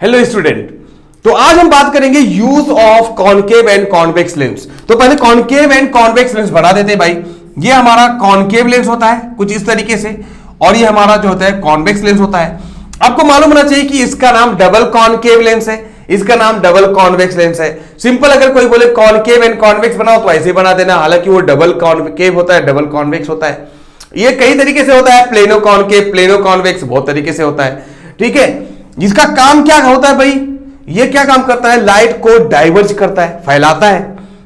Hello student, तो आज हम बात करेंगे use of concave and convex lens. तो पहले कॉनकेव एंड कॉन्वेक्स लेंस बना देते हैं भाई। ये हमारा कॉनकेव लेंस होता है कुछ इस तरीके से, और ये हमारा जो होता है कॉन्वेक्स लेंस होता है। आपको मालूम होना चाहिए कि इसका नाम डबल कॉनकेव लेंस है, इसका नाम डबल कॉन्वेक्स लेंस है। सिंपल अगर कोई बोले कॉनकेव एंड कॉन्वेक्स बनाओ तो ऐसे बना देना, हालांकि वो डबल कॉनकेव होता है, डबल कॉन्वेक्स होता है। ये कई तरीके से होता है, प्लेनो कॉनकेव, प्लेनो कॉन्वेक्स, बहुत तरीके से होता है। ठीक है, इसका काम क्या होता है भाई? ये क्या काम करता है? लाइट को डाइवर्ज करता है, फैलाता है।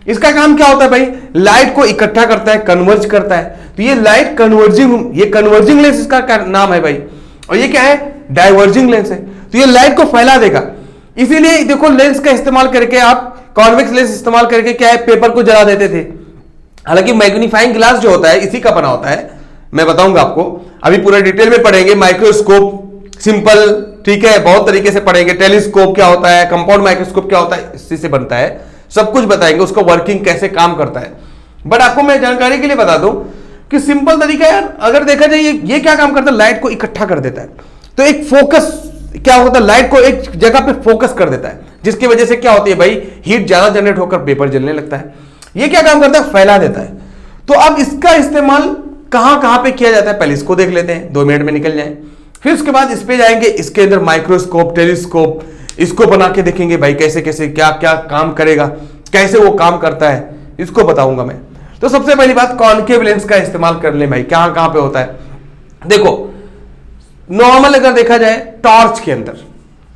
इसका काम क्या होता है भाई? लाइट को इकट्ठा करता है, कन्वर्ज करता है। तो ये लाइट कन्वर्जिंग, ये कन्वर्जिंग लेंस इसका नाम है भाई। और ये क्या है? डाइवर्जिंग लेंस है। तो ये लाइट को फैला देगा। इसीलिए देखो, लेंस का इस्तेमाल करके आप कॉन्वेक्स लेंस इस्तेमाल करके क्या है, पेपर को जला देते थे। हालांकि मैग्नीफाइंग ग्लास जो होता है इसी का बना होता है, मैं बताऊंगा आपको, अभी पूरा डिटेल में पढ़ेंगे। माइक्रोस्कोप सिंपल, ठीक है, बहुत तरीके से पढ़ेंगे। टेलीस्कोप क्या होता है, कंपाउंड माइक्रोस्कोप क्या होता है, इसी से बनता है, सब कुछ बताएंगे, उसका वर्किंग कैसे काम करता है। बट आपको मैं जानकारी के लिए बता दूं कि सिंपल तरीका यार, अगर देखा जाए ये क्या काम करता है, लाइट को इकट्ठा कर देता है। तो एक फोकस क्या होता है, लाइट को एक जगह पे फोकस कर देता है, जिसकी वजह से क्या होती है भाई, हीट ज्यादा जनरेट होकर पेपर जलने लगता है। ये क्या काम करता है? फैला देता है। तो अब इसका इस्तेमाल कहां कहां पे किया जाता है, पहले इसको देख लेते हैं, 2 मिनट में निकल जाए। फिर उसके बाद इस पे जाएंगे, इसके अंदर माइक्रोस्कोप, टेलीस्कोप, इसको बना के देखेंगे भाई कैसे कैसे क्या क्या काम करेगा, कैसे वो काम करता है, इसको बताऊंगा मैं। तो सबसे पहली बात, कॉनकेव लेंस का इस्तेमाल कर ले भाई, कहां कहां पे होता है। देखो, नॉर्मल अगर देखा जाए टॉर्च के अंदर,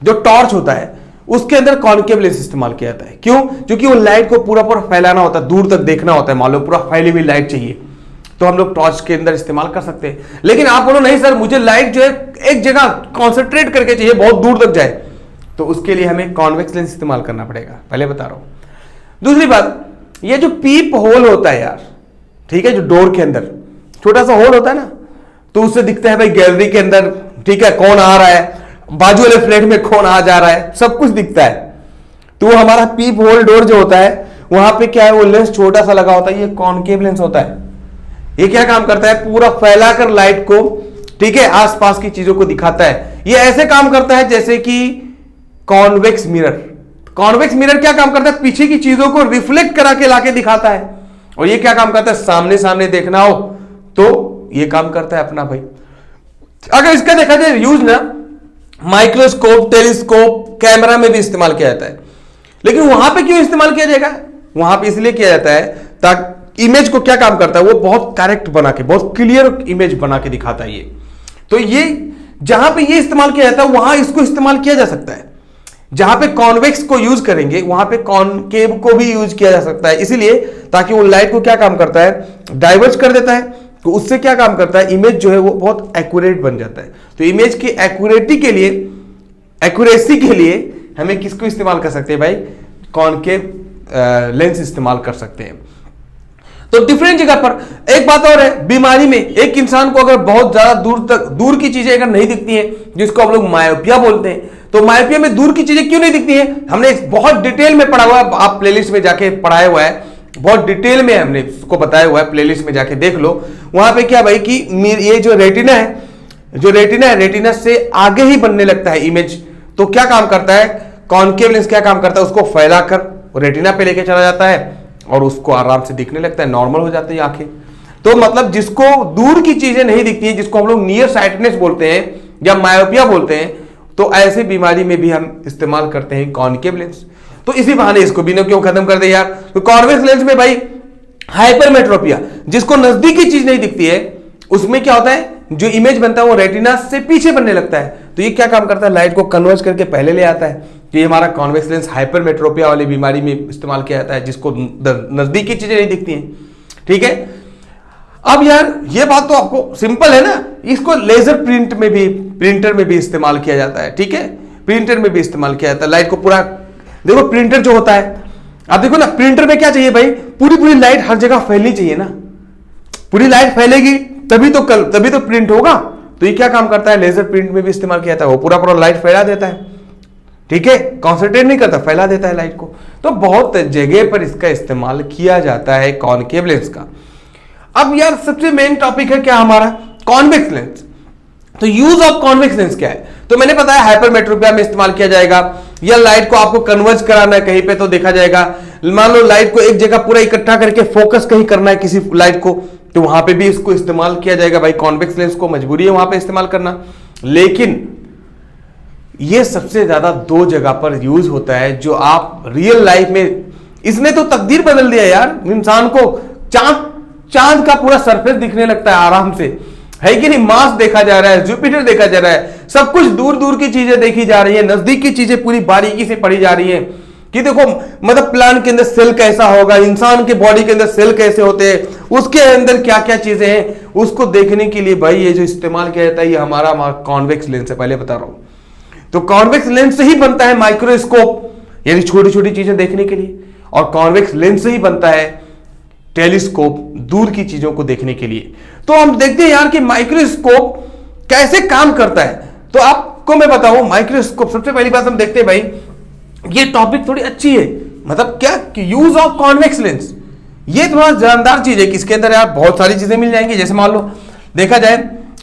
जो टॉर्च होता है उसके अंदर कॉनकेव लेंस इस्तेमाल किया जाता है। क्यों? क्योंकि वो लाइट को पूरा पूरा फैलाना होता है, दूर तक देखना होता है, मान लो पूरा फैली हुई लाइट चाहिए, तो हम लोग टॉर्च के अंदर इस्तेमाल कर सकते हैं। लेकिन आप बोलो नहीं सर, मुझे लाइट जो है एक जगह कॉन्सेंट्रेट करके चाहिए, बहुत दूर तक जाए, तो उसके लिए हमें कॉन्वेक्स लेंस इस्तेमाल करना पड़ेगा, पहले बता रहा हूं। दूसरी बात, ये जो पीप होल होता है यार, ठीक है, जो डोर के अंदर छोटा सा होल होता है ना, तो उससे दिखता है भाई गैलरी के अंदर, ठीक है, कौन आ रहा है, बाजू वाले फ्लैट में कौन आ जा रहा है, सब कुछ दिखता है। तो हमारा पीप होल डोर जो होता है, वहां पे क्या है, वो लेंस छोटा सा लगा होता है, ये कॉनकेव लेंस होता है। ये क्या काम करता है? पूरा फैलाकर लाइट को, ठीक है, आसपास की चीजों को दिखाता है। ये ऐसे काम करता है जैसे कि कॉन्वेक्स मिरर। कॉन्वेक्स मिरर क्या काम करता है? पीछे की चीजों को रिफ्लेक्ट करा के लाके दिखाता है। और ये क्या काम करता है? सामने सामने देखना हो तो ये काम करता है अपना भाई। अगर इसका देखा जाए यूज ना, माइक्रोस्कोप, टेलीस्कोप, कैमरा में भी इस्तेमाल किया जाता है। लेकिन वहां पे क्यों इस्तेमाल किया जाएगा? वहां पे इसलिए किया जाता है ताकि इमेज को क्या काम करता है, वो बहुत करेक्ट बना के, बहुत क्लियर इमेज बना के दिखाता है ये। तो ये जहां पे ये इस्तेमाल किया जाता है वहां इसको इस्तेमाल किया जा सकता है। जहां पे कॉन्वेक्स को यूज करेंगे वहां पे कॉनकेव को भी यूज किया जा सकता है, इसीलिए ताकि वो लाइट को क्या काम करता है, डाइवर्ज कर देता है। तो उससे क्या काम करता है, इमेज जो है वो बहुत एक्यूरेट बन जाता है। तो इमेज की एक्यूरेटी के लिए, एक्यूरेसी के लिए हमें किसको इस्तेमाल कर सकते हैं भाई? कॉनकेव लेंस इस्तेमाल कर सकते हैं। तो डिफरेंट जगह पर एक बात और है, बीमारी में एक इंसान को अगर बहुत ज्यादा दूर की चीजें अगर नहीं दिखती हैं, जिसको हम लोग मायोपिया बोलते हैं, तो मायोपिया में दूर की चीजें क्यों नहीं दिखती हैं? हमने बहुत डिटेल में पढ़ा हुआ है, आप प्लेलिस्ट में जाके पढ़ाया हुआ है, बहुत डिटेल में हमने उसको बताया हुआ है, प्लेलिस्ट में जाके देख लो। वहां पे क्या भाई कि ये जो रेटिना है, रेटिना से आगे ही बनने लगता है इमेज। तो क्या काम करता है कॉनकेव लेंस, क्या काम करता है, उसको फैलाकर रेटिना पे लेके चला जाता है और उसको आराम से दिखने लगता है, नॉर्मल हो जाती है आंखें। तो मतलब जिसको दूर की चीजें नहीं दिखती है, जिसको हम लोग नियर साइटनेस बोलते हैं या मायोपिया बोलते हैं, तो ऐसे बीमारी में भी हम इस्तेमाल करते हैं कॉनकेव लेंस। तो इसी बहाने इसको भी क्यों खत्म कर दे यार। तो कॉन्वेक्स लेंस में भाई हाइपरमेट्रोपिया, जिसको नजदीकी चीज नहीं दिखती है, उसमें क्या होता है, जो इमेज बनता है वो रेटिना से पीछे बनने लगता है। तो ये क्या काम करता है, लाइट को कन्वर्ज करके पहले ले आता है। ये हमारा कॉन्वेक्स लेंस हाइपरमेट्रोपिया वाली बीमारी में इस्तेमाल किया जाता है, जिसको नजदीकी चीजें नहीं दिखती हैं। ठीक है, अब यार ये बात तो आपको सिंपल है ना, इसको लेजर प्रिंटर में भी इस्तेमाल किया जाता है। ठीक है, प्रिंटर में भी इस्तेमाल किया जाता है। लाइट को पूरा देखो, प्रिंटर जो होता है, आप देखो ना, प्रिंटर में क्या चाहिए भाई, पूरी लाइट हर जगह फैलनी चाहिए ना, पूरी लाइट फैलेगी तभी तो प्रिंट होगा। तो ये क्या काम करता है, लेजर प्रिंट में भी इस्तेमाल किया जाता है, वो पूरा लाइट फैला देता है। ठीक है, कॉन्सेंट्रेट नहीं करता, फैला देता है लाइट को। तो बहुत जगह पर इसका इस्तेमाल किया जाता है कॉनकेव लेंस का। अब यार सबसे मेन टॉपिक है क्या हमारा, कॉन्वेक्स लेंस। तो यूज ऑफ कॉन्वेक्स लेंस क्या है? तो मैंने बताया हाइपरमेट्रोपिया में इस्तेमाल किया जाएगा, या लाइट को आपको कन्वर्ज कराना है कहीं पे तो देखा जाएगा। मान लो लाइट को एक जगह पूरा इकट्ठा करके फोकस कहीं करना है किसी लाइट को, तो वहां पे भी इसको इस्तेमाल किया जाएगा भाई। कॉन्वेक्स लेंस को मजबूरी है वहां पे इस्तेमाल करना, लेकिन ये सबसे ज्यादा दो जगह पर यूज होता है जो आप रियल लाइफ में, इसने तो तकदीर बदल दिया यार इंसान को। चांद का पूरा सरफेस दिखने लगता है आराम से, है कि नहीं? मार्स देखा जा रहा है, जुपिटर देखा जा रहा है, सब कुछ दूर दूर की चीजें देखी जा रही है, नजदीक की चीजें पूरी बारीकी से पढ़ी जा रही है कि देखो मतलब प्लांट के अंदर सेल कैसा होगा, इंसान के बॉडी के अंदर सेल कैसे होते हैं, उसके अंदर क्या क्या चीजें हैं, उसको देखने के लिए भाई ये जो इस्तेमाल किया जाता है ये हमारा कॉन्वेक्स लेंस है, पहले बता रहा हूं। तो कॉन्वेक्स लेंस से ही बनता है माइक्रोस्कोप, यानी छोटी छोटी चीजें देखने के लिए, और कॉन्वेक्स लेंस से ही बनता है टेलीस्कोप, दूर की चीजों को देखने के लिए। तो हम देखते हैं यार कि माइक्रोस्कोप कैसे काम करता है। तो आपको मैं बताऊं माइक्रोस्कोप, सबसे पहली बात हम देखते हैं भाई, ये टॉपिक थोड़ी अच्छी है, मतलब क्या कि यूज ऑफ कॉन्वेक्स लेंस, ये थोड़ा जानदार चीज है कि इसके अंदर यार बहुत सारी चीजें मिल जाएंगी। जैसे मान लो देखा जाए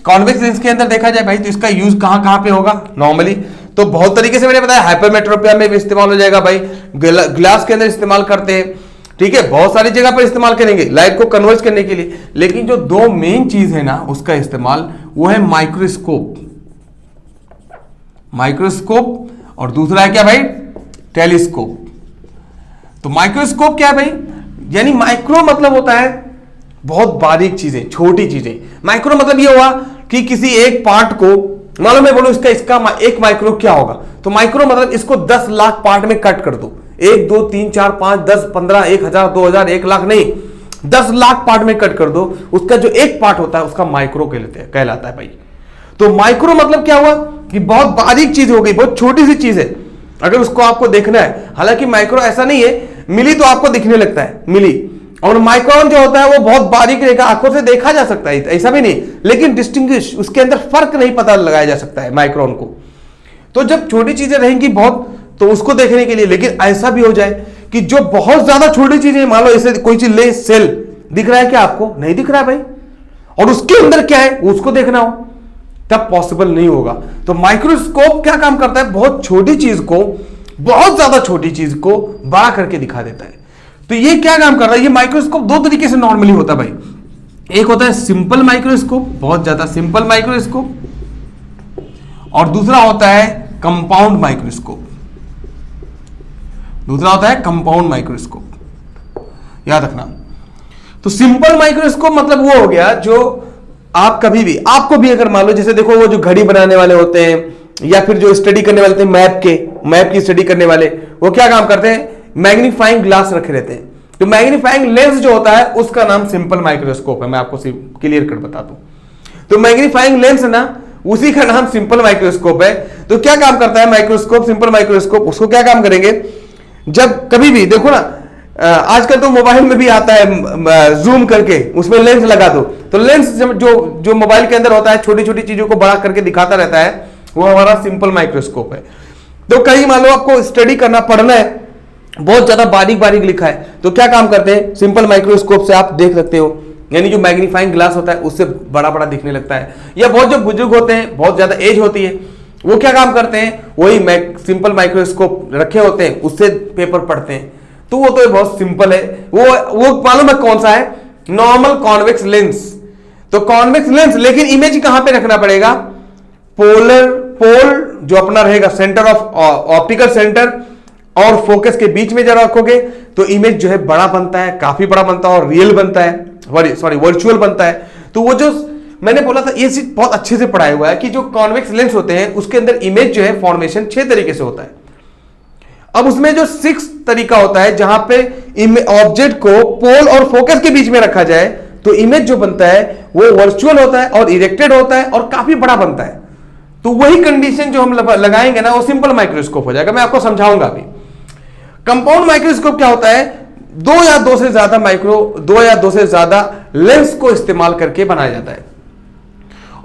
कॉन्वेक्स लेंस के अंदर देखा जाए भाई, तो इसका यूज कहां कहां पे होगा नॉर्मली, तो बहुत तरीके से मैंने बताया, हाइपरमेट्रोपिया में भी इस्तेमाल हो जाएगा भाई, ग्लास के अंदर इस्तेमाल करते हैं, ठीक है, बहुत सारी जगह पर इस्तेमाल करेंगे लाइट को कन्वर्ज करने के लिए। लेकिन जो दो मेन चीज है ना उसका इस्तेमाल, वो है माइक्रोस्कोप, माइक्रोस्कोप, और दूसरा है क्या भाई? टेलीस्कोप। तो माइक्रोस्कोप क्या है भाई? यानी माइक्रो मतलब होता है बहुत बारीक चीजें, छोटी चीजें। माइक्रो मतलब ये हुआ कि किसी एक पार्ट को, मालूम मैं बोलूं इसका एक माइक्रो क्या होगा, तो माइक्रो मतलब इसको 10 लाख पार्ट में कट कर दो, 1 2 3 4 5 10 15 1000 2000 1 लाख नहीं, 10 लाख पार्ट में कट कर दो, उसका जो एक पार्ट होता है उसका माइक्रो कहलाता है भाई। तो माइक्रो मतलब क्या हुआ कि बहुत बारीक चीज हो गई, बहुत छोटी सी चीज है, अगर उसको आपको देखना है। हालांकि माइक्रो ऐसा नहीं है, मिली तो आपको दिखने लगता है मिली, और माइक्रोन जो होता है वो बहुत बारीक रहेगा, आंखों से देखा जा सकता है, ऐसा भी नहीं, लेकिन डिस्टिंग्विश उसके अंदर फर्क नहीं पता लगाया जा सकता है माइक्रोन को। तो जब छोटी चीजें रहेंगी बहुत, तो उसको देखने के लिए, लेकिन ऐसा भी हो जाए कि जो बहुत ज्यादा छोटी चीजें, मान लो ऐसे कोई चीज ले, सेल दिख रहा है क्या आपको? नहीं दिख रहा है भाई, और उसके अंदर क्या है उसको देखना हो, तब पॉसिबल नहीं होगा। तो माइक्रोस्कोप क्या काम करता है? बहुत छोटी चीज को, बहुत ज्यादा छोटी चीज को बड़ा करके दिखा देता है। तो ये क्या काम कर रहा है? ये माइक्रोस्कोप दो तरीके से नॉर्मली होता है भाई, एक होता है सिंपल माइक्रोस्कोप, बहुत ज्यादा सिंपल माइक्रोस्कोप, और दूसरा होता है कंपाउंड माइक्रोस्कोप, दूसरा होता है कंपाउंड माइक्रोस्कोप, याद रखना। तो सिंपल माइक्रोस्कोप मतलब वो हो गया जो आप कभी भी, आपको भी अगर मान लो, जैसे देखो वो जो घड़ी बनाने वाले होते हैं, या फिर जो स्टडी करने वाले होते हैं, मैप की स्टडी करने वाले, वो क्या काम करते हैं? मैग्नीफाइंग ग्लास रखे रहते हैं। तो मैग्नीफाइंग लेंस जो होता है उसका नाम सिंपल माइक्रोस्कोप है, मैं आपको क्लियर कर बता दूं। तो मैग्नीफाइंग लेंस ना, उसी का नाम सिंपल माइक्रोस्कोप है। तो क्या काम करता है माइक्रोस्कोप, सिंपल माइक्रोस्कोप? उसको क्या काम करेंगे, जब कभी भी देखो ना, आजकल तो मोबाइल में भी आता है जूम करके उसमें लेंस लगा दो, तो लेंस जो मोबाइल के अंदर होता है छोटी छोटी चीजों को बड़ा करके दिखाता रहता है, वो हमारा सिंपल माइक्रोस्कोप है। तो कहीं मान लो आपको स्टडी करना, पढ़ना है, बहुत ज्यादा बारीक बारीक लिखा है, तो क्या काम करते हैं? सिंपल माइक्रोस्कोप से आप देख सकते हो, यानी जो मैग्नीफाइंग ग्लास होता है उससे बड़ा बड़ा दिखने लगता है। या बहुत जो बुजुर्ग होते हैं, बहुत ज्यादा एज होती है, वो क्या काम करते हैं? वही सिंपल माइक्रोस्कोप रखे होते हैं, उससे पेपर पढ़ते हैं। तो वो तो बहुत सिंपल है, वो मालूम है कौन सा है? Normal convex lens. तो कॉन्वेक्स लेंस, लेकिन इमेज कहां पे रखना पड़ेगा? पोल जो अपना रहेगा सेंटर ऑफ ऑप्टिकल सेंटर और फोकस के बीच में जरा रखोगे तो इमेज जो है बड़ा बनता है, काफी बड़ा बनता है, और रियल बनता है, सॉरी वर्चुअल बनता है। तो वो जो मैंने बोला था, ये चीज बहुत अच्छे से पढ़ाया हुआ है कि जो कॉन्वेक्स लेंस होते हैं उसके अंदर इमेज जो है फॉर्मेशन 6 तरीके से होता है। अब उसमें जो 6 तरीका होता है जहां पे ऑब्जेक्ट को पोल और फोकस के बीच में रखा जाए तो इमेज जो बनता है वो वर्चुअल होता है और इरेक्टेड होता है और काफी बड़ा बनता है। तो वही कंडीशन जो हम लगाएंगे ना, वो सिंपल माइक्रोस्कोप हो जाएगा। मैं आपको समझाऊंगा अभी। कंपाउंड माइक्रोस्कोप क्या होता है? दो या दो से ज्यादा लेंस को इस्तेमाल करके बनाया जाता है।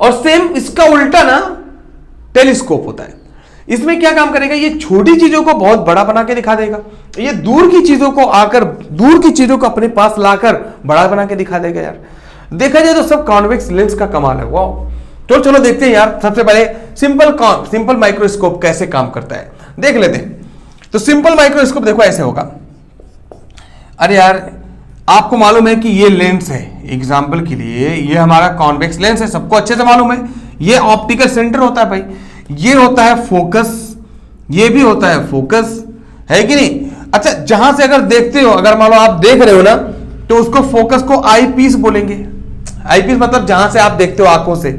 और सेम इसका उल्टा ना टेलीस्कोप होता है। इसमें क्या काम करेगा? ये छोटी चीजों को बहुत बड़ा बना के दिखा देगा, ये दूर की चीजों को अपने पास लाकर बड़ा बना के दिखा देगा। यार देखा जाए तो सब कॉन्वेक्स लेंस का कमाल है। वाह, तो चलो देखते हैं यार, सबसे पहले सिंपल माइक्रोस्कोप कैसे काम करता है देख लेते हैं। तो सिंपल माइक्रोस्कोप देखो ऐसे होगा। अरे यार आपको मालूम है कि ये लेंस है, एग्जाम्पल के लिए ये हमारा कॉन्वेक्स लेंस है, सबको अच्छे से मालूम है। ये ऑप्टिकल सेंटर होता है भाई, ये होता है फोकस, ये भी होता है फोकस, है कि नहीं। अच्छा जहां से अगर देखते हो, अगर मान लो आप देख रहे हो ना, तो उसको फोकस को आई पीस बोलेंगे। आई पीस मतलब जहां से आप देखते हो आंखों से,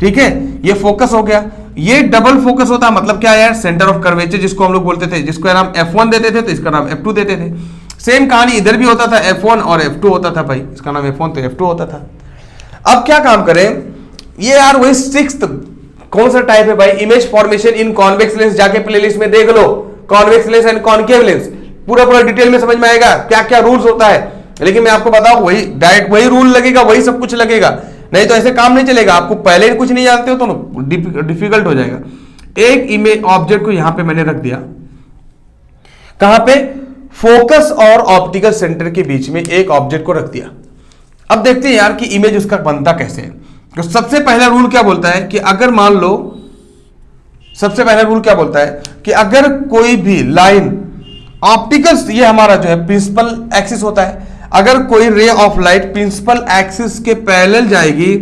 ठीक है, ये फोकस हो गया। ये डबल फोकस होता है, मतलब क्या यार, सेंटर ऑफ कर्वेचर जिसको हम लोग बोलते थे, जिसको नाम F1 देते थे तो इसका नाम F2 देते थे। सेम कहानी इधर भी होता था, F1 और F2 होता था भाई, इसका नाम F1 तो F2 होता था। अब क्या काम करें, ये यार वही सिक्स्थ कौन सा टाइप है भाई, image formation in convex lens, जाके प्लेलिस्ट में देख लो, convex lens and concave lens, पूरा डिटेल में समझ में आएगा क्या क्या रूल्स होता है। लेकिन मैं आपको बताऊं, वही डायरेक्ट वही रूल लगेगा, वही सब कुछ लगेगा, नहीं तो ऐसे काम नहीं चलेगा। आपको पहले ही कुछ नहीं जानते हो तो डिफिकल्ट हो जाएगा। एक इमेज ऑब्जेक्ट को यहां पे मैंने रख दिया, कहां पे, फोकस और ऑप्टिकल सेंटर के बीच में एक ऑब्जेक्ट को रख दिया। अब देखते हैं यार कि इमेज उसका बनता कैसे है। तो सबसे पहला रूल क्या बोलता है कि अगर मान लो, सबसे पहला रूल क्या बोलता है कि अगर कोई भी लाइन ऑप्टिकल, ये हमारा जो है प्रिंसिपल एक्सिस होता है, अगर कोई ray of light principal axis के पैरेलल जाएगी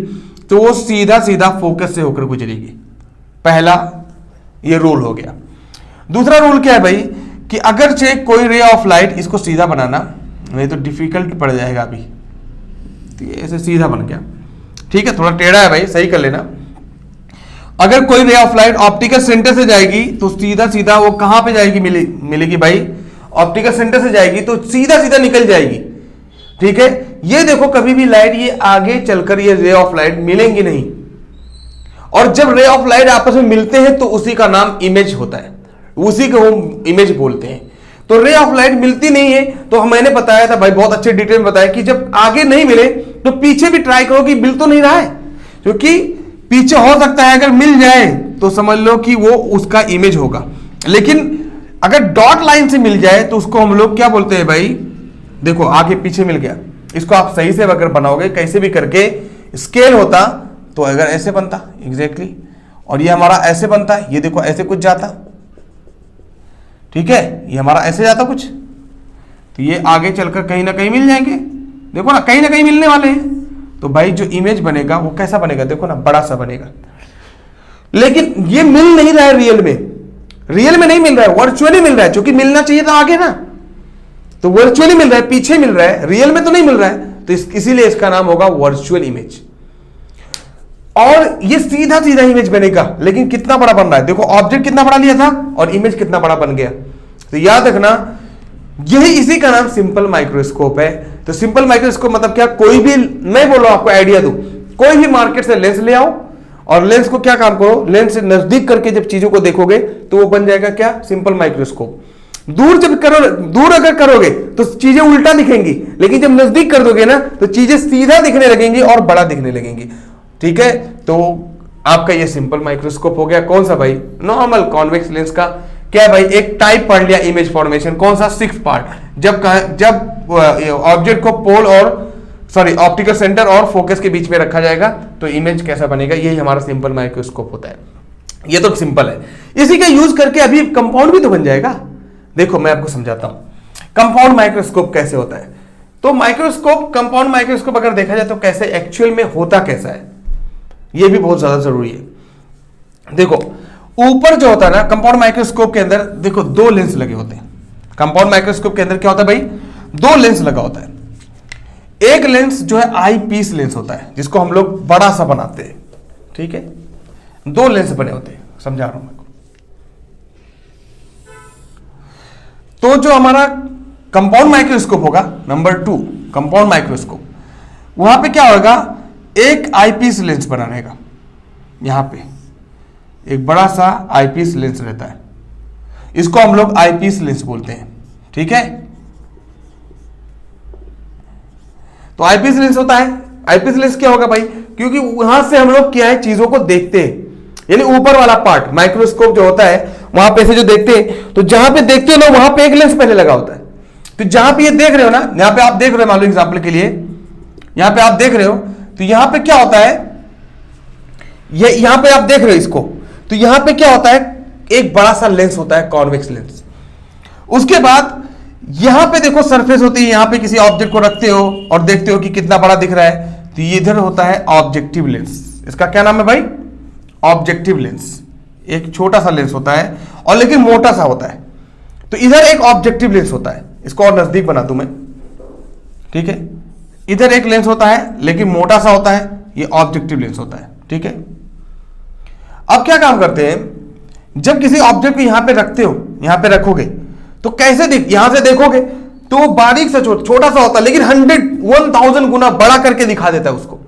तो वो सीधा सीधा फोकस से होकर गुजरेगी। पहला ये रूल हो गया। दूसरा रूल क्या है भाई कि अगर चाहे कोई रे ऑफ लाइट, इसको सीधा बनाना नहीं तो डिफिकल्ट पड़ जाएगा अभी, तो ये ऐसे सीधा बन गया, ठीक है, थोड़ा टेढ़ा है भाई, सही कर लेना। अगर कोई ray of light optical centre से जाएगी तो सीधा सीधा वो कहां पे जाएगी, मिलेगी भाई, ऑप्टिकल सेंटर से जाएगी तो सीधा सीधा निकल जाएगी, ठीक है। ये देखो कभी भी लाइट ये आगे चलकर ये रे ऑफ लाइट मिलेंगी नहीं, और जब रे ऑफ लाइट आपस में मिलते हैं तो उसी का नाम इमेज होता है, उसी को हम इमेज बोलते हैं। तो रे ऑफ लाइट मिलती नहीं है, तो मैंने बताया था भाई, बहुत अच्छे डिटेल में बताया कि जब आगे नहीं मिले तो पीछे भी ट्राई करो कि मिल तो नहीं रहा है, क्योंकि पीछे हो सकता है अगर मिल जाए तो समझ लो कि वो उसका इमेज होगा। लेकिन अगर डॉट लाइन से मिल जाए तो उसको हम लोग क्या बोलते हैं भाई, देखो आगे पीछे मिल गया, इसको आप सही से अगर बनाओगे कैसे भी करके, स्केल होता तो अगर ऐसे बनता एग्जैक्टली, और ये हमारा ऐसे बनता है, ये देखो ऐसे कुछ जाता, ठीक है, ये हमारा ऐसे जाता कुछ, तो ये आगे चलकर कहीं ना कहीं मिल जाएंगे, देखो ना कहीं मिलने वाले हैं। तो भाई जो इमेज बनेगा वो कैसा बनेगा, देखो ना बड़ा सा बनेगा। लेकिन ये मिल नहीं रहा है रियल में नहीं मिल रहा है, वर्चुअली मिल रहा है, क्योंकि मिलना चाहिए था आगे ना, तो वर्चुअली मिल रहा है, पीछे मिल रहा है, रियल में तो नहीं मिल रहा है, तो इसीलिए इसका नाम होगा वर्चुअल इमेज। और ये सीधा सीधा इमेज बनेगा, लेकिन कितना बड़ा बन रहा है, देखो ऑब्जेक्ट कितना बड़ा लिया था और इमेज कितना बड़ा बन गया। तो याद रखना, यही इसी का नाम सिंपल माइक्रोस्कोप है। तो सिंपल माइक्रोस्कोप मतलब क्या, कोई भी, मैं बोल रहा हूं आपको आइडिया दूं, कोई भी मार्केट से लेंस ले आओ और लेंस को क्या काम करो, लेंस से नजदीक करके जब चीजों को देखोगे तो वो बन जाएगा क्या, सिंपल माइक्रोस्कोप। दूर अगर करोगे तो चीजें उल्टा दिखेंगी, लेकिन जब नजदीक कर दोगे ना तो चीजें सीधा दिखने लगेंगी और बड़ा दिखने लगेंगी, ठीक है। तो आपका ये सिंपल माइक्रोस्कोप हो गया, कौन सा भाई, नॉर्मल कॉन्वेक्स लेंस का क्या भाई, एक टाइप पढ़ लिया, इमेज फॉर्मेशन, कौन सा, 6th पार्ट, जब ऑब्जेक्ट को पोल और ऑप्टिकल सेंटर और फोकस के बीच में रखा जाएगा तो इमेज कैसा बनेगा, यही हमारा सिंपल माइक्रोस्कोप होता है। ये तो सिंपल है, इसी का यूज करके अभी कंपाउंड भी तो बन जाएगा। देखो मैं आपको समझाता हूं कंपाउंड माइक्रोस्कोप कैसे होता है। तो माइक्रोस्कोप, कंपाउंड माइक्रोस्कोप अगर देखा जाए तो कैसे एक्चुअल में होता कैसा है, यह भी बहुत ज्यादा जरूरी है। देखो ऊपर जो होता है ना कंपाउंड माइक्रोस्कोप के अंदर, देखो 2 लेंस लगे होते हैं। कंपाउंड माइक्रोस्कोप के अंदर क्या होता है भाई, 2 लेंस लगा होता है। एक लेंस जो है आई पीस लेंस होता है, जिसको हम लोग बड़ा सा बनाते हैं, ठीक है, 2 लेंस बने होते हैं, समझा रहा हूं मैं। तो जो हमारा कंपाउंड माइक्रोस्कोप होगा, नंबर 2 कंपाउंड माइक्रोस्कोप, वहां पे क्या होगा, एक आईपीस लेंस बना रहेगा, यहां पे एक बड़ा सा आईपीस लेंस रहता है, इसको हम लोग आईपीस लेंस बोलते हैं, ठीक है। तो आईपीस लेंस होता है, आईपीस लेंस क्या होगा भाई, क्योंकि वहां से हम लोग क्या है, चीजों को देखते हैं, यानी ऊपर वाला पार्ट माइक्रोस्कोप जो होता है वहां पे से जो देखते हैं, तो जहां पे देखते हो ना वहां पे एक लेंस पहले लगा होता है। तो जहां पे ये देख रहे हो ना, यहां पे आप देख रहे हो, मान लो एग्जांपल के लिए यहां पे आप देख रहे हो, तो यहां पे क्या होता है, ये यहां पे आप देख रहे हो इसको, तो यहां पे क्या होता है, एक बड़ा सा लेंस होता है कॉन्वेक्स लेंस। उसके बाद यहां पे देखो सरफेस होती है, यहां पे किसी ऑब्जेक्ट को रखते हो और देखते हो कि कितना बड़ा दिख रहा है, तो ये इधर होता है ऑब्जेक्टिव लेंस। इसका क्या नाम है भाई, ऑब्जेक्टिव लेंस। एक छोटा सा लेंस होता है और लेकिन मोटा सा होता है, तो इधर एक ऑब्जेक्टिव लेंस होता है। इसको और नजदीक बना दूं मैं, ठीक है। इधर एक लेंस होता है लेकिन मोटा सा होता है, ये ऑब्जेक्टिव लेंस होता है, ठीक है। अब क्या काम करते हैं, जब किसी ऑब्जेक्ट को यहां पे रखते हो, यहां पे रखोगे तो कैसे यहां से देखोगे तो वो बारीक सा छोटा सा होता है, लेकिन 1000 गुना बड़ा करके दिखा देता है उसको।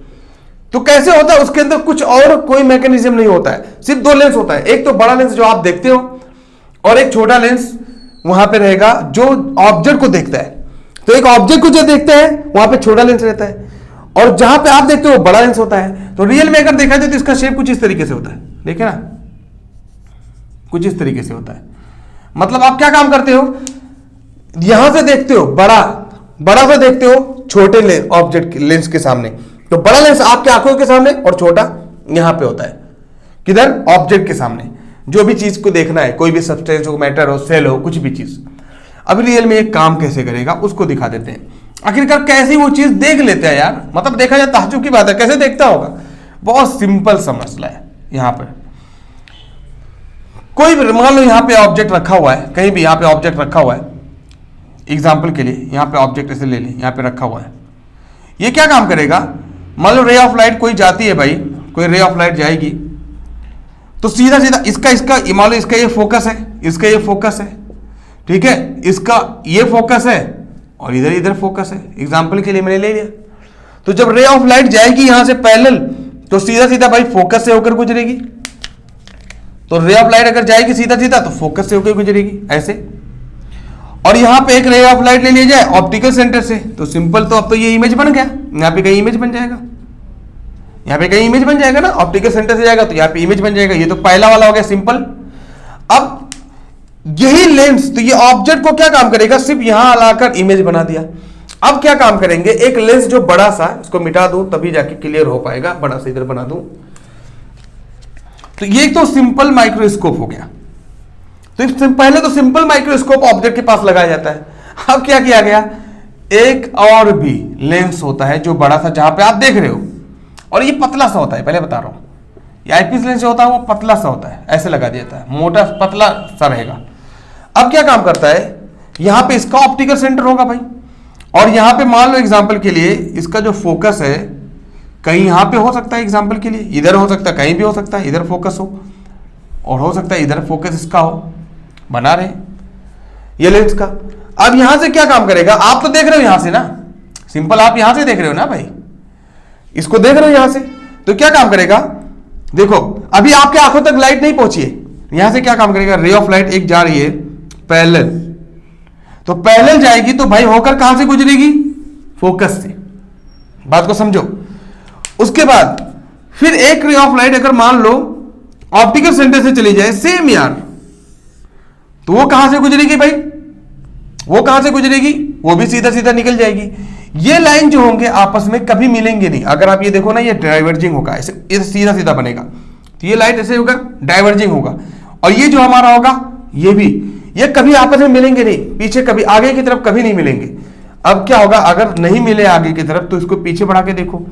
तो कैसे होता है, उसके अंदर कुछ और कोई मैकेनिज्म नहीं होता है, सिर्फ दो लेंस होता है। एक तो बड़ा लेंस जो आप देखते हो और एक छोटा लेंस वहां पे रहेगा जो ऑब्जेक्ट को देखता है। तो एक ऑब्जेक्ट को जो देखता है वहां पे छोटा लेंस रहता है और जहां पे आप देखते हो वो बड़ा लेंस होता है। तो रियल में अगर देखा जाए तो इसका शेप कुछ इस तरीके से होता है, देखिए ना, कुछ इस तरीके से होता है। मतलब आप क्या काम करते हो, यहां से देखते हो बड़ा से देखते हो छोटे ऑब्जेक्ट लेंस के सामने, तो बड़ा लेंस आपके आंखों के सामने और छोटा यहां पे होता है, किधर, ऑब्जेक्ट के सामने। जो भी चीज को देखना है, कोई भी सब्सटेंस हो, मैटर हो, सेल हो, कुछ भी चीज। अब रियल में एक काम कैसे करेगा उसको दिखा देते हैं। आखिरकार कैसे वो चीज देख लेते हैं यार, मतलब देखा जाए ताज्जुब की बात है, कैसे देखता होगा। बहुत सिंपल सा मसला है। यहां पर कोई भी मान लो यहां पे ऑब्जेक्ट रखा हुआ है, कहीं भी यहां पे ऑब्जेक्ट रखा हुआ है, एग्जाम्पल के लिए यहां पे ऑब्जेक्ट ऐसे ले लें, यहां पे रखा हुआ है। ये क्या काम करेगा, मान लो रे ऑफ लाइट कोई जाती है भाई, कोई रे ऑफ लाइट जाएगी तो सीधा सीधा इसका मान लो इसका ये फोकस है, इसका ये फोकस है, ठीक है, इसका ये फोकस है और इधर इधर फोकस है। एग्जाम्पल के लिए मैंने ले लिया। तो जब रे ऑफ लाइट जाएगी यहां से पैरेलल तो सीधा सीधा भाई फोकस से होकर गुजरेगी। तो रे ऑफ लाइट अगर जाएगी सीधा सीधा तो फोकस से होकर गुजरेगी ऐसे। और यहां पे एक रे ऑफ लाइट ले लिया जाए ऑप्टिकल सेंटर से, तो सिंपल, तो अब तो ये इमेज बन गया, यहां पे कहीं इमेज बन जाएगा, यहां पे कहीं इमेज बन जाएगा ना, ऑप्टिकल सेंटर से जाएगा तो यहां पे इमेज बन जाएगा। ये तो पहला वाला हो गया सिंपल। अब यही लेंस, तो ये ऑब्जेक्ट को क्या काम करेगा, सिर्फ यहां लाकर इमेज बना दिया। अब क्या काम करेंगे, एक लेंस जो बड़ा सा, इसको मिटा दूं तभी जाके क्लियर हो पाएगा, बड़ा सा इधर बना दूं। तो ये तो सिंपल माइक्रोस्कोप हो गया। तो पहले तो सिंपल माइक्रोस्कोप ऑब्जेक्ट के पास लगाया जाता है। अब क्या किया गया, एक और भी लेंस होता है जो बड़ा सा, जहां पे आप देख रहे हो, और ये पतला सा होता है, पहले बता रहा हूं। ये आईपीस लेंस जो होता है वो पतला सा होता है, ऐसे लगा दिया जाता है, मोटा पतला सा रहेगा। अब क्या काम करता है, यहां पे इसका ऑप्टिकल सेंटर होगा भाई, और यहां पे मान लो एग्जांपल के लिए इसका जो फोकस है कहीं यहां पे हो सकता है, एग्जांपल के लिए इधर हो सकता है, कहीं भी हो सकता है, इधर फोकस हो और हो सकता है इधर फोकस इसका हो, बना रहे ये लेंस का। अब यहां से क्या काम करेगा, आप तो देख रहे हो यहां से ना, सिंपल आप यहां से देख रहे हो ना भाई, इसको देख रहे हो यहां से, तो क्या काम करेगा, देखो अभी आपके आंखों तक लाइट नहीं पहुंची है, यहां से क्या काम करेगा, रे ऑफ लाइट एक जा रही है पैरेलल, तो पैरेलल जाएगी तो भाई होकर कहां से गुजरेगी, फोकस से, बात को समझो। उसके बाद फिर एक रे ऑफ लाइट अगर मान लो ऑप्टिकल सेंटर से चली जाए सेम यार, तो वो कहां से गुजरेगी भाई, वो कहां से गुजरेगी, वो भी सीधा सीधा निकल जाएगी। ये लाइन जो होंगे आपस में कभी मिलेंगे नहीं। अगर आप ये देखो ना, ये डाइवर्जिंग होगा, ऐसे सीधा सीधा बनेगा, तो ये लाइट ऐसे होगा, डाइवर्जिंग होगा, और ये जो हमारा होगा ये भी, ये कभी आपस में मिलेंगे नहीं, पीछे कभी आगे की तरफ कभी नहीं मिलेंगे। अब क्या होगा, अगर नहीं मिले आगे की तरफ तो इसको पीछे बढ़ा के देखो,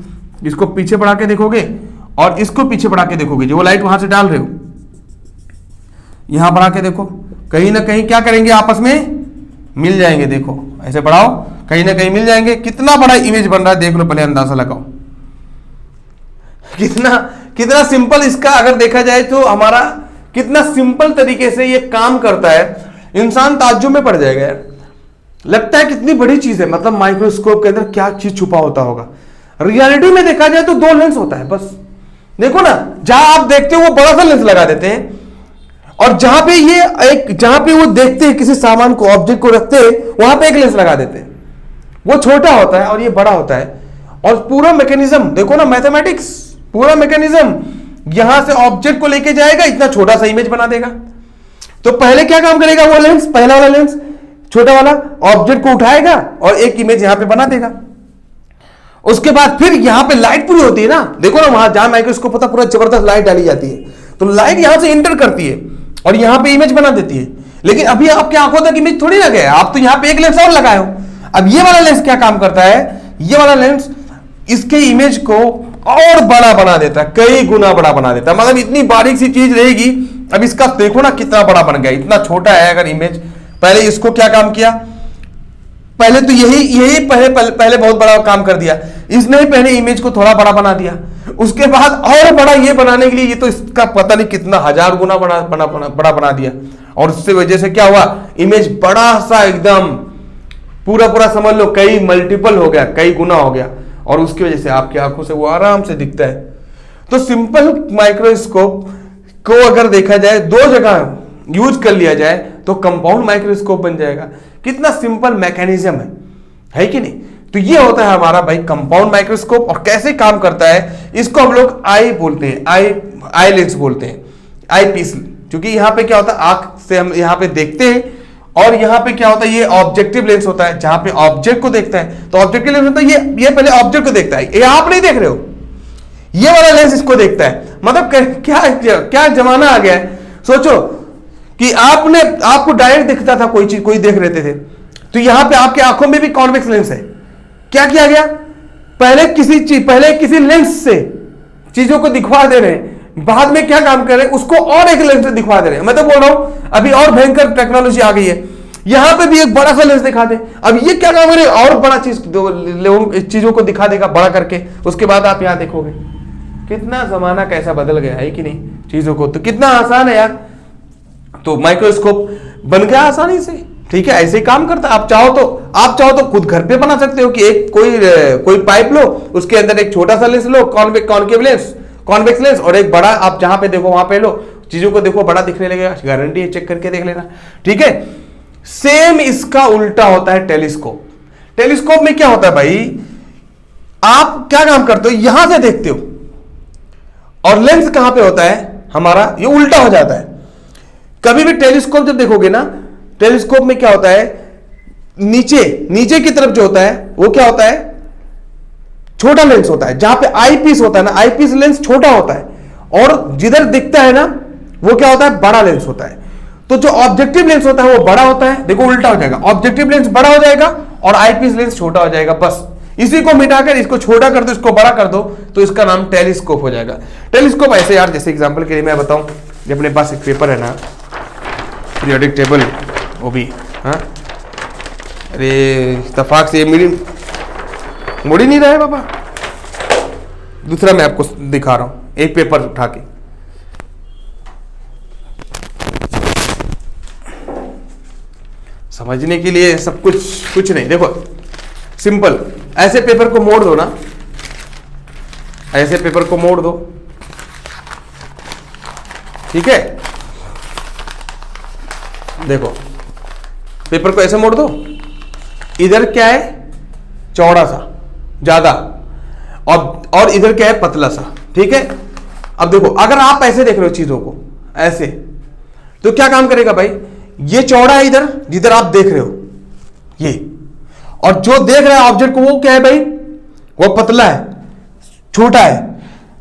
इसको पीछे बढ़ा के देखोगे और इसको पीछे बढ़ा के देखोगे, जो लाइट वहां से डाल रहे हो यहां बढ़ा के देखो, कहीं ना कहीं क्या करेंगे, आपस में मिल जाएंगे। देखो ऐसे बढ़ाओ, कहीं ना कहीं मिल जाएंगे। कितना बड़ा इमेज बन रहा है देख लो, पहले अंदाजा लगाओ, कितना कितना सिंपल इसका अगर देखा जाए तो हमारा कितना सिंपल तरीके से ये काम करता है, इंसान ताज्जुब में पड़ जाएगा यार। लगता है कितनी बड़ी चीज है, मतलब माइक्रोस्कोप के अंदर क्या चीज छुपा होता होगा। रियलिटी में देखा जाए तो दो लेंस होता है बस। देखो ना, जहां आप देखते हो वो बड़ा सा लेंस लगा देते हैं, और जहां पे ये एक, जहां पे वो देखते हैं किसी सामान को, ऑब्जेक्ट को रखते हैं, वहां पे एक लेंस लगा देते हैं। वो छोटा होता है और ये बड़ा होता है। और पूरा मैकेनिज्म देखो ना, मैथमेटिक्स, पूरा मैकेनिज्म यहां से ऑब्जेक्ट को लेके जाएगा, इतना छोटा सा इमेज बना देगा। तो पहले क्या काम करेगा वो लेंस, पहला वाला लेंस छोटा वाला ऑब्जेक्ट को उठाएगा और एक इमेज यहां पे बना देगा। उसके बाद फिर यहां पे लाइट पूरी होती है ना, देखो ना वहां जहां माइक्रोस्कोप होता है पूरा जबरदस्त लाइट डाली जाती है, तो लाइट यहां से इंटर करती है और यहां पे इमेज बना देती है। लेकिन अभी आपकी आंखों तक इमेज थोड़ी ना गया, आप तो यहां पे एक लेंस और लगाए हो। अब ये वाला लेंस क्या काम करता है, ये वाला लेंस इसके इमेज को और बड़ा बना देता है, कई गुना बड़ा बना देता है। मतलब इतनी बारीक सी चीज रहेगी, अब इसका देखो ना कितना बड़ा बन गया, इतना छोटा है अगर इमेज। पहले इसको क्या काम किया, पहले तो यही पहले बहुत बड़ा काम कर दिया इसने ही, पहले इमेज को थोड़ा बड़ा बना दिया, उसके बाद और बड़ा ये बनाने के लिए ये तो इसका पता नहीं कितना 1000 गुना बड़ा बना दिया। और उससे वजह से क्या हुआ, इमेज बड़ा सा एकदम पूरा समझ लो कई मल्टीपल हो गया, कई गुना हो गया, और उसकी वजह से आपकी आंखों से वो आराम से दिखता है। तो सिंपल माइक्रोस्कोप को अगर देखा जाए, दो जगह यूज कर लिया जाए तो कंपाउंड माइक्रोस्कोप बन जाएगा। कितना सिंपल मैकेनिज्म है कि नहीं। तो ये होता है हमारा भाई कंपाउंड माइक्रोस्कोप। और कैसे काम करता है, इसको हम लोग आई बोलते हैं, आई लेंस बोलते हैं, आई पीस। क्योंकि यहां पे क्या होता है, आंख से हम यहां पे देखते हैं, और यहां पे क्या होता है, ये ऑब्जेक्टिव लेंस होता है जहां पे ऑब्जेक्ट को देखता है। तो ऑब्जेक्टिव लेंस होता है ये पहले ऑब्जेक्ट को देखता है, ये आप नहीं देख रहे हो, ये वाला लेंस इसको देखता है। मतलब क्या जमाना आ गया है। सोचो कि आपको डायरेक्ट दिखता था कोई चीज, कोई देख रहे थे, तो यहां पे आपके आंखों में भी कॉन्वेक्स लेंस है। क्या किया गया, पहले किसी लेंस से चीजों को दिखवा दे रहे हैं, बाद में क्या काम कर रहे हैं, उसको और एक लेंस से दिखवा दे रहे हैं। मैं तो बोल रहा हूं अभी और भयंकर टेक्नोलॉजी आ गई है, यहां पे भी एक बड़ा सा लेंस दिखा दे। अब ये क्या काम करे, और बड़ा चीजों को दिखा देगा बड़ा करके, उसके बाद आप यहां देखोगे। कितना जमाना कैसा बदल गया है कि नहीं चीजों को, तो कितना आसान है यार। तो माइक्रोस्कोप बन गया आसानी से, ठीक है, ऐसे ही काम करता है। आप चाहो तो खुद घर पे बना सकते हो कि एक कोई पाइप लो, उसके अंदर एक छोटा सा लेंस लो, कॉन्केव लेंस, कॉन्वेक्स लेंस, और एक बड़ा, आप जहां पे देखो वहां पे लो, चीजों को देखो बड़ा दिखने लगेगा, गारंटी है, चेक करके देख लेना, ठीक है। सेम इसका उल्टा होता है टेलीस्कोप। टेलीस्कोप में क्या होता है भाई, आप क्या काम करते हो, यहां से देखते हो, और लेंस कहां पे होता है हमारा, ये उल्टा हो जाता है। कभी भी टेलीस्कोप जब देखोगे ना, टेलीस्कोप में क्या होता है, नीचे की तरफ जो होता है वो क्या होता है, छोटा लेंस होता है। जहां पे आई पीस होता है ना, आई पीस लेंस छोटा होता है, और जिधर दिखता है ना वो क्या होता है, बड़ा लेंस होता है। तो जो ऑब्जेक्टिव लेंस होता है वो बड़ा होता है, देखो उल्टा हो जाएगा, ऑब्जेक्टिव लेंस बड़ा हो जाएगा और आई पीस लेंस छोटा हो जाएगा। बस इसी को मिटाकर इसको छोटा कर दो, इसको बड़ा कर दो, तो इसका नाम टेलीस्कोप हो जाएगा। टेलीस्कोप ऐसे यार, जैसे एग्जांपल के लिए मैं बताऊं, जब अपने पास एक पेपर है ना, पीरियोडिक टेबल, वो भी, हाँ, अरे इत्तेफाक से मुड़ ही नहीं रहा है बाबा। दूसरा मैं आपको दिखा रहा हूं, एक पेपर उठा के, समझने के लिए सब कुछ नहीं, देखो सिंपल, ऐसे पेपर को मोड़ दो ना, ऐसे पेपर को मोड़ दो, ठीक है, देखो पेपर को ऐसे मोड़ दो, इधर क्या है, चौड़ा सा ज्यादा, और इधर क्या है, पतला सा, ठीक है। अब देखो अगर आप ऐसे देख रहे हो चीजों को ऐसे, तो क्या काम करेगा भाई, ये चौड़ा है इधर जिधर आप देख रहे हो ये, और जो देख रहा है ऑब्जेक्ट को वो क्या है भाई, वो पतला है, छोटा है।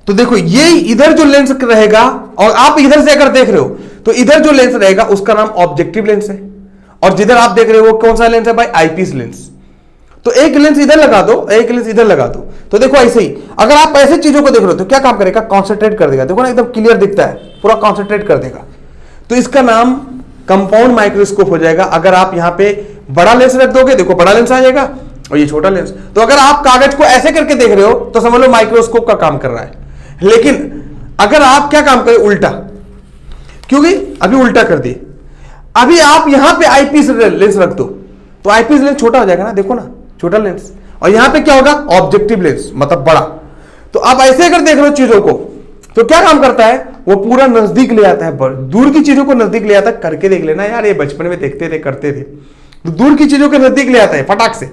तो देखो ये इधर जो लेंस रहेगा, और आप इधर से अगर देख रहे हो तो इधर जो लेंस रहेगा उसका नाम ऑब्जेक्टिव लेंस है, और जिधर आप देख रहे हो वो कौन सा लेंस है भाई, आईपीस लेंस। तो एक लेंस इधर लगा दो, एक लेंस इधर लगा दो, तो देखो ऐसे ही अगर आप ऐसे चीजों को देख रहे हो तो क्या काम करेगा, कॉन्सेंट्रेट कर देगा, देखो ना एकदम क्लियर दिखता है, पूरा कॉन्सेंट्रेट कर देगा। तो इसका नाम कंपाउंड माइक्रोस्कोप हो जाएगा। अगर आप यहां पे बड़ा लेंस रख दोगे, देखो बड़ा लेंस आ जाएगा, और ये छोटा लेंस। तो अगर आप कागज को ऐसे करके देख रहे हो तो समझ लो माइक्रोस्कोप का काम कर रहा है। लेकिन अगर आप क्या काम करें, उल्टा, क्योंकि अभी उल्टा कर दिए, अभी आप यहां पे आईपीस लेंस रख दो तो आईपीस लेंस छोटा हो जाएगा ना, देखो ना छोटा लेंस, और यहां पे क्या होगा, ऑब्जेक्टिव लेंस, मतलब बड़ा। तो आप ऐसे अगर देख रहे हो चीजों को तो क्या काम करता है, वो पूरा नजदीक ले आता है, दूर की चीजों को नजदीक ले आता है। करके देख लेना यार, ये बचपन में देखते थे, करते थे, तो दूर की चीजों के नजदीक ले आता है फटाक से।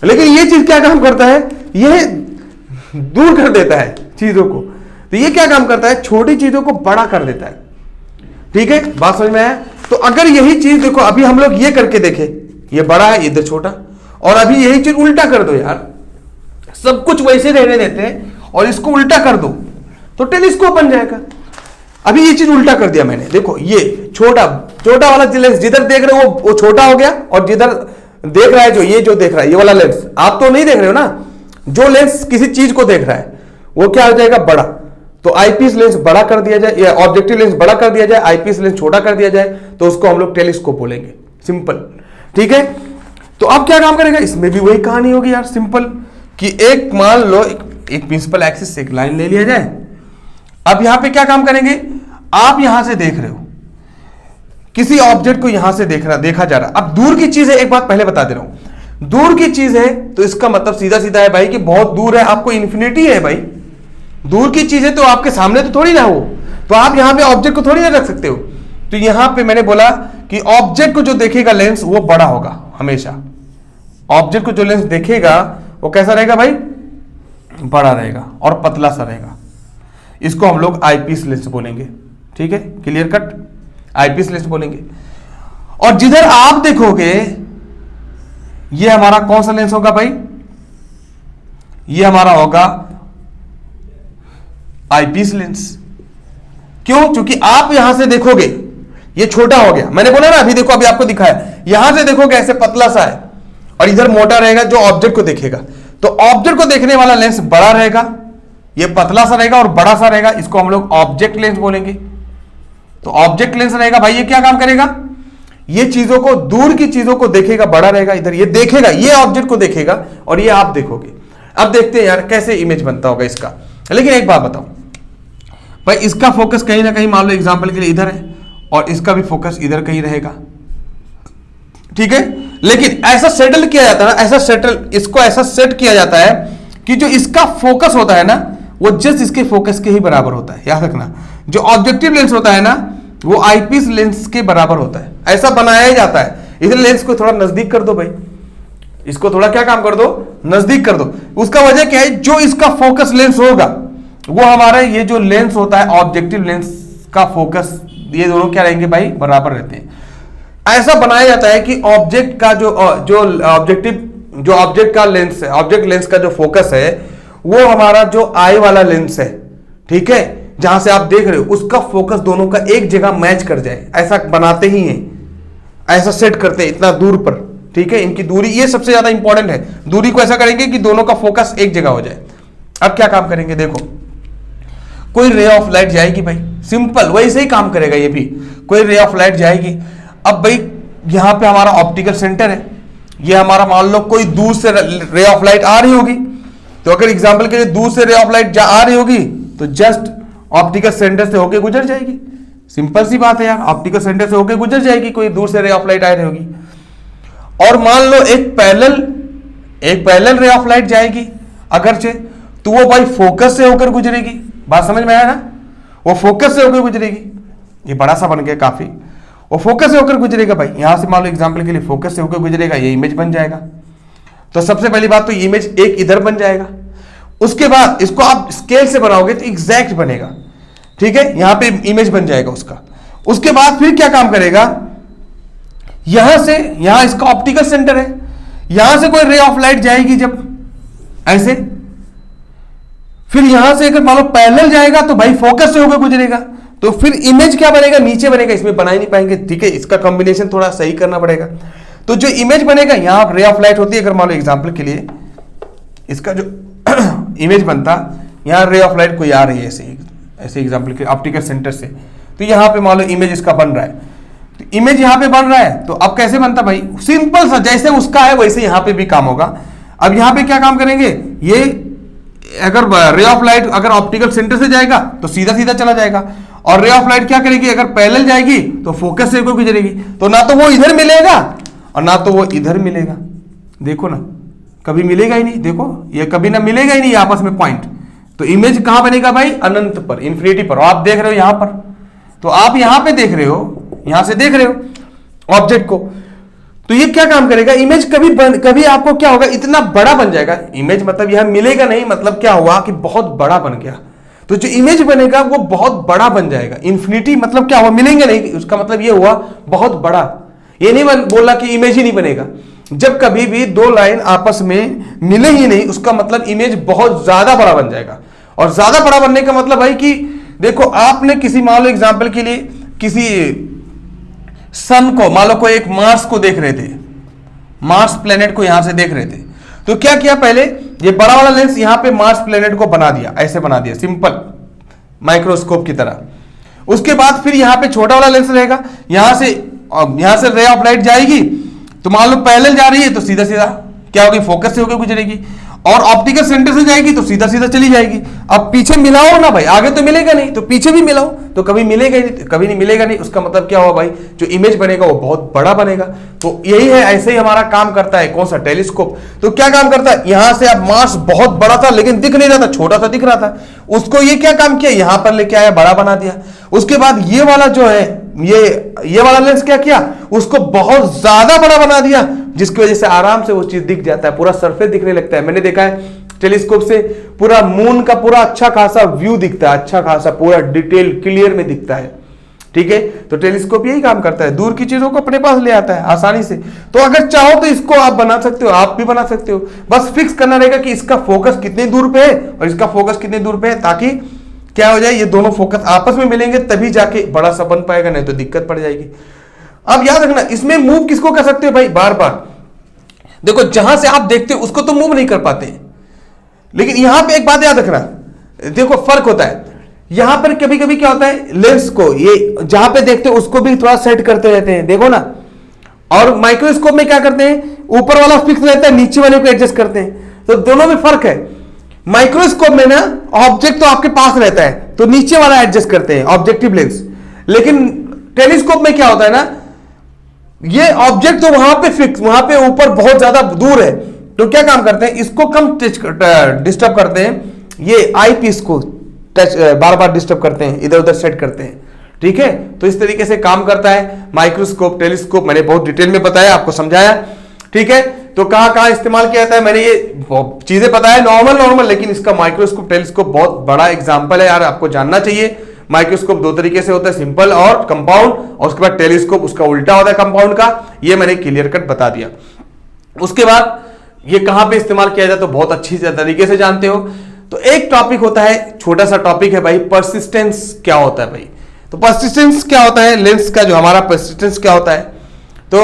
लेकिन ये चीज क्या काम करता है, ये दूर कर देता है चीजों को। तो ये क्या काम करता है, छोटी चीजों को बड़ा कर देता है। ठीक है, बात समझ में आया। तो अगर यही चीज देखो, अभी हम लोग ये करके देखे, ये बड़ा है इधर छोटा, और अभी यही चीज उल्टा कर दो यार, सब कुछ वैसे रहने देते हैं और इसको उल्टा कर दो तो टेलीस्कोप बन जाएगा। अभी ये चीज उल्टा कर दिया मैंने, देखो ये छोटा छोटा वाला लेंस जिधर देख रहे हो वो छोटा हो गया, और जिधर देख रहा है जो देख रहा है ये वाला लेंस, आप तो नहीं देख रहे हो ना, जो लेंस किसी चीज को देख रहा है वो क्या हो जाएगा, बड़ा। तो आईपीस लेंस बड़ा कर दिया जाए या ऑब्जेक्टिव लेंस बड़ा कर दिया जाए, आईपीस लेंस छोटा कर दिया जाए, तो उसको हम लोग टेलीस्कोप बोलेंगे। सिंपल, ठीक है। तो अब क्या काम करेगा, इसमें भी वही कहानी होगी यार, सिंपल कि एक मान लो एक प्रिंसिपल एक्सिस से एक लाइन ले लिया जाए। अब यहां पे क्या काम करेंगे, आप यहां से देख रहे हो किसी ऑब्जेक्ट को, यहां से देखा जा रहा है। अब दूर की चीज है, एक बात पहले बता दे रहा हूं, दूर की चीज है तो इसका मतलब सीधा सीधा है भाई कि बहुत दूर है, आपको इन्फिनिटी है भाई। दूर की चीज है तो आपके सामने तो थोड़ी ना हो, तो आप यहां पे ऑब्जेक्ट को थोड़ी ना रख सकते हो। तो यहां पे मैंने बोला कि ऑब्जेक्ट को जो देखेगा लेंस वो बड़ा होगा हमेशा। ऑब्जेक्ट को जो लेंस देखेगा वो कैसा रहेगा भाई, बड़ा रहेगा और पतला सा रहेगा। इसको हम लोग आईपीस लेंस बोलेंगे, ठीक है, क्लियर कट, आईपीस लेंस बोलेंगे। और जिधर आप देखोगे ये हमारा कौन सा लेंस होगा भाई, ये हमारा होगा आईपीस लेंस। क्यों, क्योंकि आप यहां से देखोगे ये छोटा हो गया, मैंने बोला ना, अभी देखो अभी आपको दिखाया, यहां से देखोगे ऐसे पतला सा है और इधर मोटा रहेगा जो ऑब्जेक्ट को देखेगा। तो ऑब्जेक्ट को देखने वाला लेंस बड़ा रहेगा, ये पतला सा रहेगा और बड़ा सा रहेगा, इसको हम लोग ऑब्जेक्ट लेंस बोलेंगे। तो ऑब्जेक्ट लेंस रहेगा भाई, ये क्या काम करेगा, ये चीजों को, दूर की चीजों को देखेगा, बड़ा रहेगा, इधर ये देखेगा, ये ऑब्जेक्ट को देखेगा और ये आप देखोगे। अब देखते हैं यार कैसे इमेज बनता होगा इसका। लेकिन एक बात बताओ भाई, इसका फोकस कहीं ना कहीं मान लो एग्जांपल के लिए इधर है और इसका भी फोकस इधर कहीं रहेगा, ठीक है। लेकिन ऐसा सेटल किया जाता है ना, ऐसा सेटल, इसको ऐसा सेट किया जाता है कि जो इसका फोकस होता है ना वो जस्ट इसके फोकस के ही बराबर होता है। याद रखना, जो ऑब्जेक्टिव लेंस होता है ना वो आईपीस लेंस के बराबर होता है, ऐसा बनाया ही जाता है। इधर लेंस को थोड़ा नजदीक कर दो भाई, इसको थोड़ा क्या काम कर दो, नजदीक कर दो। उसका वजह क्या है, जो इसका फोकस लेंस होगा वो हमारा ये जो लेंस होता है ऑब्जेक्टिव लेंस का फोकस, ये दोनों क्या रहेंगे भाई, बराबर रहते हैं। ऐसा बनाया जाता है कि ऑब्जेक्ट का जो ऑब्जेक्ट का लेंस है, ऑब्जेक्ट लेंस का जो फोकस है वो हमारा जो आई वाला लेंस है, ठीक है, जहां से आप देख रहे हो उसका फोकस दोनों का एक जगह मैच कर जाए, ऐसा बनाते ही हैं, ऐसा सेट करते हैं इतना दूर पर, ठीक है। इनकी दूरी ये सबसे ज्यादा इंपॉर्टेंट है, दूरी को ऐसा करेंगे कि दोनों का फोकस एक जगह हो जाए। अब क्या काम करेंगे, देखो कोई रे ऑफ लाइट जाएगी भाई, सिंपल वैसे ही काम करेगा ये भी, कोई रे ऑफ लाइट जाएगी। अब भाई यहां पे हमारा ऑप्टिकल सेंटर है, ये हमारा मान लो कोई दूर से रे ऑफ लाइट आ रही होगी, तो अगर एग्जांपल के लिए दूर से रे ऑफ लाइट आ रही होगी तो जस्ट ऑप्टिकल सेंटर से होके गुजर जाएगी। सिंपल सी बात है यार, ऑप्टिकल सेंटर से होके गुजर जाएगी, कोई दूर से रे ऑफ लाइट आ रही होगी। और मान लो एक पैरेलल रे ऑफ लाइट जाएगी अगर से, तो वो भाई फोकस से होकर गुजरेगी। बात समझ में आया ना, वो फोकस से होकर गुजरेगी, ये बड़ा सा बन गया काफी, वो फोकस से होकर गुजरेगा भाई, यहां से मान लो एग्जांपल के लिए फोकस से होकर गुजरेगा, ये इमेज बन जाएगा। तो सबसे पहली बात तो इमेज एक इधर बन जाएगा, उसके बाद इसको आप स्केल से बनाओगे तो एग्जैक्ट बनेगा, ठीक है, यहां पे इमेज बन जाएगा उसका। उसके बाद फिर क्या काम करेगा, यहां से, यहां इसका ऑप्टिकल सेंटर है, यहां से कोई रे ऑफ लाइट जाएगी जब ऐसे, फिर यहां से अगर मान लो पैरेलल जाएगा तो भाई फोकस से होकर गुजरेगा, तो फिर इमेज क्या बनेगा, नीचे बनेगा, इसमें बना ही नहीं पाएंगे, ठीक है, इसका कॉम्बिनेशन थोड़ा सही करना पड़ेगा। तो जो इमेज बनेगा, यहां रे ऑफ लाइट होती है, अगर मान लो एग्जांपल के लिए इसका जो इमेज बनता, यहां रे ऑफ लाइट कोई आ रही है ऐसे एग्जांपल के ऑप्टिकल सेंटर से, तो यहां पे मान लो इमेज इसका बन रहा है, तो इमेज यहां पे बन रहा है, तो अब कैसे बनता भाई, सिंपल सा, जैसे उसका है वैसे यहां पे भी काम होगा। अब यहां पे क्या काम करेंगे, ये अगर रे ऑफ लाइट अगर ऑप्टिकल सेंटर से जाएगा तो सीधा सीधा चला जाएगा, और रे ऑफ लाइट क्या करेगी, अगर पैरेलल जाएगी तो फोकस से होकर गुजरेगी, तो ना तो वो इधर मिलेगा और ना तो वो इधर मिलेगा। देखो ना, कभी मिलेगा ही नहीं, देखो ये कभी ना मिलेगा ही नहीं आपस में पॉइंट। तो इमेज कहां बनेगा भाई, अनंत पर, इंफिनिटी पर। और आप देख रहे हो यहां पर, तो आप यहां पे देख रहे हो, यहां से देख रहे हो ऑब्जेक्ट को, तो ये क्या काम करेगा, इमेज कभी आपको क्या होगा, इतना बड़ा बन जाएगा। इमेज मतलब यहां मिलेगा नहीं, मतलब क्या हुआ कि बहुत बड़ा बन गया, तो जो इमेज बनेगा वो बहुत बड़ा बन जाएगा। इंफिनिटी मतलब क्या हुआ, मिलेंगे नहीं, उसका मतलब ये हुआ बहुत बड़ा। ये नहीं बोला कि इमेज ही नहीं बनेगा, जब कभी भी दो लाइन आपस में मिले ही नहीं, उसका मतलब इमेज बहुत ज्यादा बड़ा बन जाएगा। और ज्यादा बड़ा बनने का मतलब भाई कि देखो, आपने किसी, मान लो एग्जाम्पल के लिए किसी सन को, मान लो कोई एक मार्स को देख रहे थे, मार्स प्लेनेट को यहां से देख रहे थे, तो क्या किया, पहले ये बड़ा वाला लेंस यहां पे मार्स प्लेनेट को बना दिया, ऐसे बना दिया सिंपल माइक्रोस्कोप की तरह। उसके बाद फिर यहां पे छोटा वाला लेंस रहेगा, यहां से रे ऑफ लाइट जाएगी, तो मान लो पैरेलल जा रही है तो सीधा सीधा क्या होगी, फोकस से होकर गुजरेगी, और ऑप्टिकल सेंटर से जाएगी तो सीधा सीधा चली जाएगी। अब पीछे मिलाओ ना भाई, आगे तो मिलेगा नहीं, तो पीछे भी मिलाओ तो कभी मिलेगा ही नहीं, कभी नहीं मिलेगा नहीं। उसका मतलब क्या हुआ भाई, जो इमेज बनेगा वो बहुत बड़ा बनेगा। तो यही है, ऐसे ही हमारा काम करता है कौन सा, टेलीस्कोप। तो क्या काम करता है, यहां से अब मार्स बहुत बड़ा था लेकिन दिख नहीं रहा था, छोटा सा दिख रहा था, उसको ये क्या काम किया, यहां पर लेके आया, बड़ा बना दिया। उसके बाद ये वाला जो है, ये वाला लेंस क्या किया, उसको बहुत ज्यादा बड़ा बना दिया, जिसकी वजह से आराम से वो चीज दिख जाता है, पूरा सरफेस दिखने लगता है। मैंने देखा है टेलीस्कोप से पूरा मून का पूरा अच्छा खासा व्यू दिखता है, अच्छा खासा पूरा डिटेल क्लियर में दिखता है। ठीक है, तो टेलीस्कोप यही काम करता है, दूर की चीजों को अपने पास ले आता है आसानी से। तो अगर चाहो तो इसको आप बना सकते हो, आप भी बना सकते हो, बस फिक्स करना रहेगा कि इसका फोकस कितने दूर पे है और इसका फोकस कितने दूर पे है, ताकि क्या हो जाए, ये दोनों फोकस आपस में मिलेंगे तभी जाके बड़ा सा बन पाएगा, नहीं तो दिक्कत पड़ जाएगी। अब याद रखना, इसमें मूव किसको कर सकते हो भाई, बार बार देखो, जहां से आप देखते हो उसको तो मूव नहीं कर पाते, लेकिन यहां पे एक बात याद रखना, देखो फर्क होता है। यहां पर कभी कभी क्या होता है, लेंस को ये जहां पे देखते हो उसको भी थोड़ा सेट करते रहते हैं, देखो ना। और माइक्रोस्कोप में क्या करते हैं, ऊपर वाला फिक्स रहता है, नीचे वाले को एडजस्ट करते हैं, तो दोनों में फर्क है। माइक्रोस्कोप में ना ऑब्जेक्ट तो आपके पास रहता है, तो नीचे वाला एडजस्ट करते हैं, ऑब्जेक्टिव लेंस। लेकिन टेलीस्कोप में क्या होता है ना, ये ऑब्जेक्ट तो वहां पे फिक्स, वहां पे ऊपर बहुत ज्यादा दूर है, तो क्या काम करते हैं, इसको कम डिस्टर्ब करते हैं, ये आई पीस को टच बार बार डिस्टर्ब करते हैं, इधर उधर सेट करते हैं। ठीक है, तो इस तरीके से काम करता है माइक्रोस्कोप, टेलीस्कोप। मैंने बहुत डिटेल में बताया, आपको समझाया। ठीक है, तो कहां कहां इस्तेमाल किया जाता है, मैंने ये चीजें बताया नॉर्मल, लेकिन इसका माइक्रोस्कोप टेलीस्कोप बहुत बड़ा एग्जाम्पल है यार, आपको जानना चाहिए। माइक्रोस्कोप दो तरीके से होता है, सिंपल और कंपाउंड, और उसके बाद टेलीस्कोप उसका उल्टा होता है कंपाउंड का, ये मैंने क्लियर कट बता दिया। उसके बाद ये कहां पे इस्तेमाल किया जाए तो बहुत अच्छी तरीके से जानते हो। तो एक टॉपिक होता है, छोटा सा टॉपिक है भाई, परसिस्टेंस क्या होता है भाई। तो परसिस्टेंस क्या होता है, लेंस का जो हमारा परसिस्टेंस क्या होता है, तो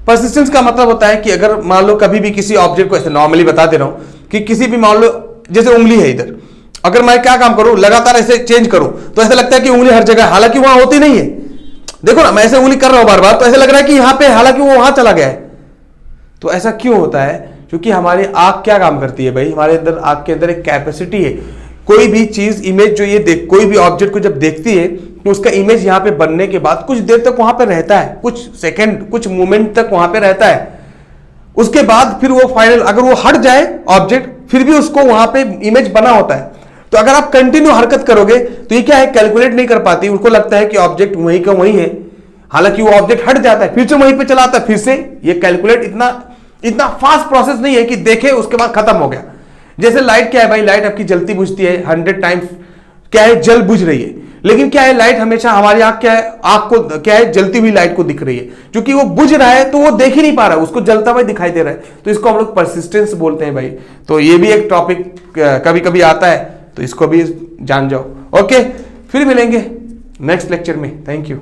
परसिस्टेंस का मतलब होता है कि अगर मान लो कभी भी किसी ऑब्जेक्ट को, ऐसे नॉर्मली बता दे रहा हूं कि किसी भी, मान लो जैसे उंगली है इधर, अगर मैं क्या काम करूं, लगातार ऐसे चेंज करूं तो ऐसा लगता है कि उंगली हर जगह, हालांकि वहां होती नहीं है। देखो ना, मैं ऐसे उंगली कर रहा हूं बार बार, तो ऐसा लग रहा है कि यहां पे, हालांकि वो वहां चला गया है। तो ऐसा क्यों होता है, क्योंकि हमारी आंख क्या काम करती है भाई, हमारे अंदर, आंख के अंदर एक कैपेसिटी है, कोई भी चीज, इमेज जो ये देख, कोई भी ऑब्जेक्ट को जब देखती है तो उसका इमेज यहां पे बनने के बाद कुछ देर तक वहां पे रहता है, कुछ सेकंड, कुछ मोमेंट तक वहां पे रहता है। उसके बाद फिर वो फाइनल, अगर वो हट जाए ऑब्जेक्ट, फिर भी उसको वहां पे इमेज बना होता है। तो अगर आप कंटिन्यू हरकत करोगे तो ये क्या है, कैलकुलेट नहीं कर पाती, उनको लगता है कि ऑब्जेक्ट वहीं का वहीं है, हालांकि वो ऑब्जेक्ट हट जाता है, फिर से वहीं पे चला आता है, फिर से ये कैलकुलेट इतना फास्ट प्रोसेस नहीं है कि देखे उसके बाद खत्म हो गया। जैसे लाइट क्या है भाई, लाइट आपकी जलती बुझती है 100 टाइम्स, क्या है, जल बुझ रही है, लेकिन क्या है, लाइट हमेशा, हमारी आंख क्या है, आंख को क्या है, जलती हुई लाइट को दिख रही है, क्योंकि वो बुझ रहा है तो वो देख ही नहीं पा रहा है, उसको जलता हुआ दिखाई दे रहा है, तो इसको हम लोग परसिस्टेंस बोलते हैं भाई। तो ये भी एक टॉपिक कभी कभी आता है, तो इसको भी जान जाओ। ओके, फिर मिलेंगे नेक्स्ट लेक्चर में। Thank you.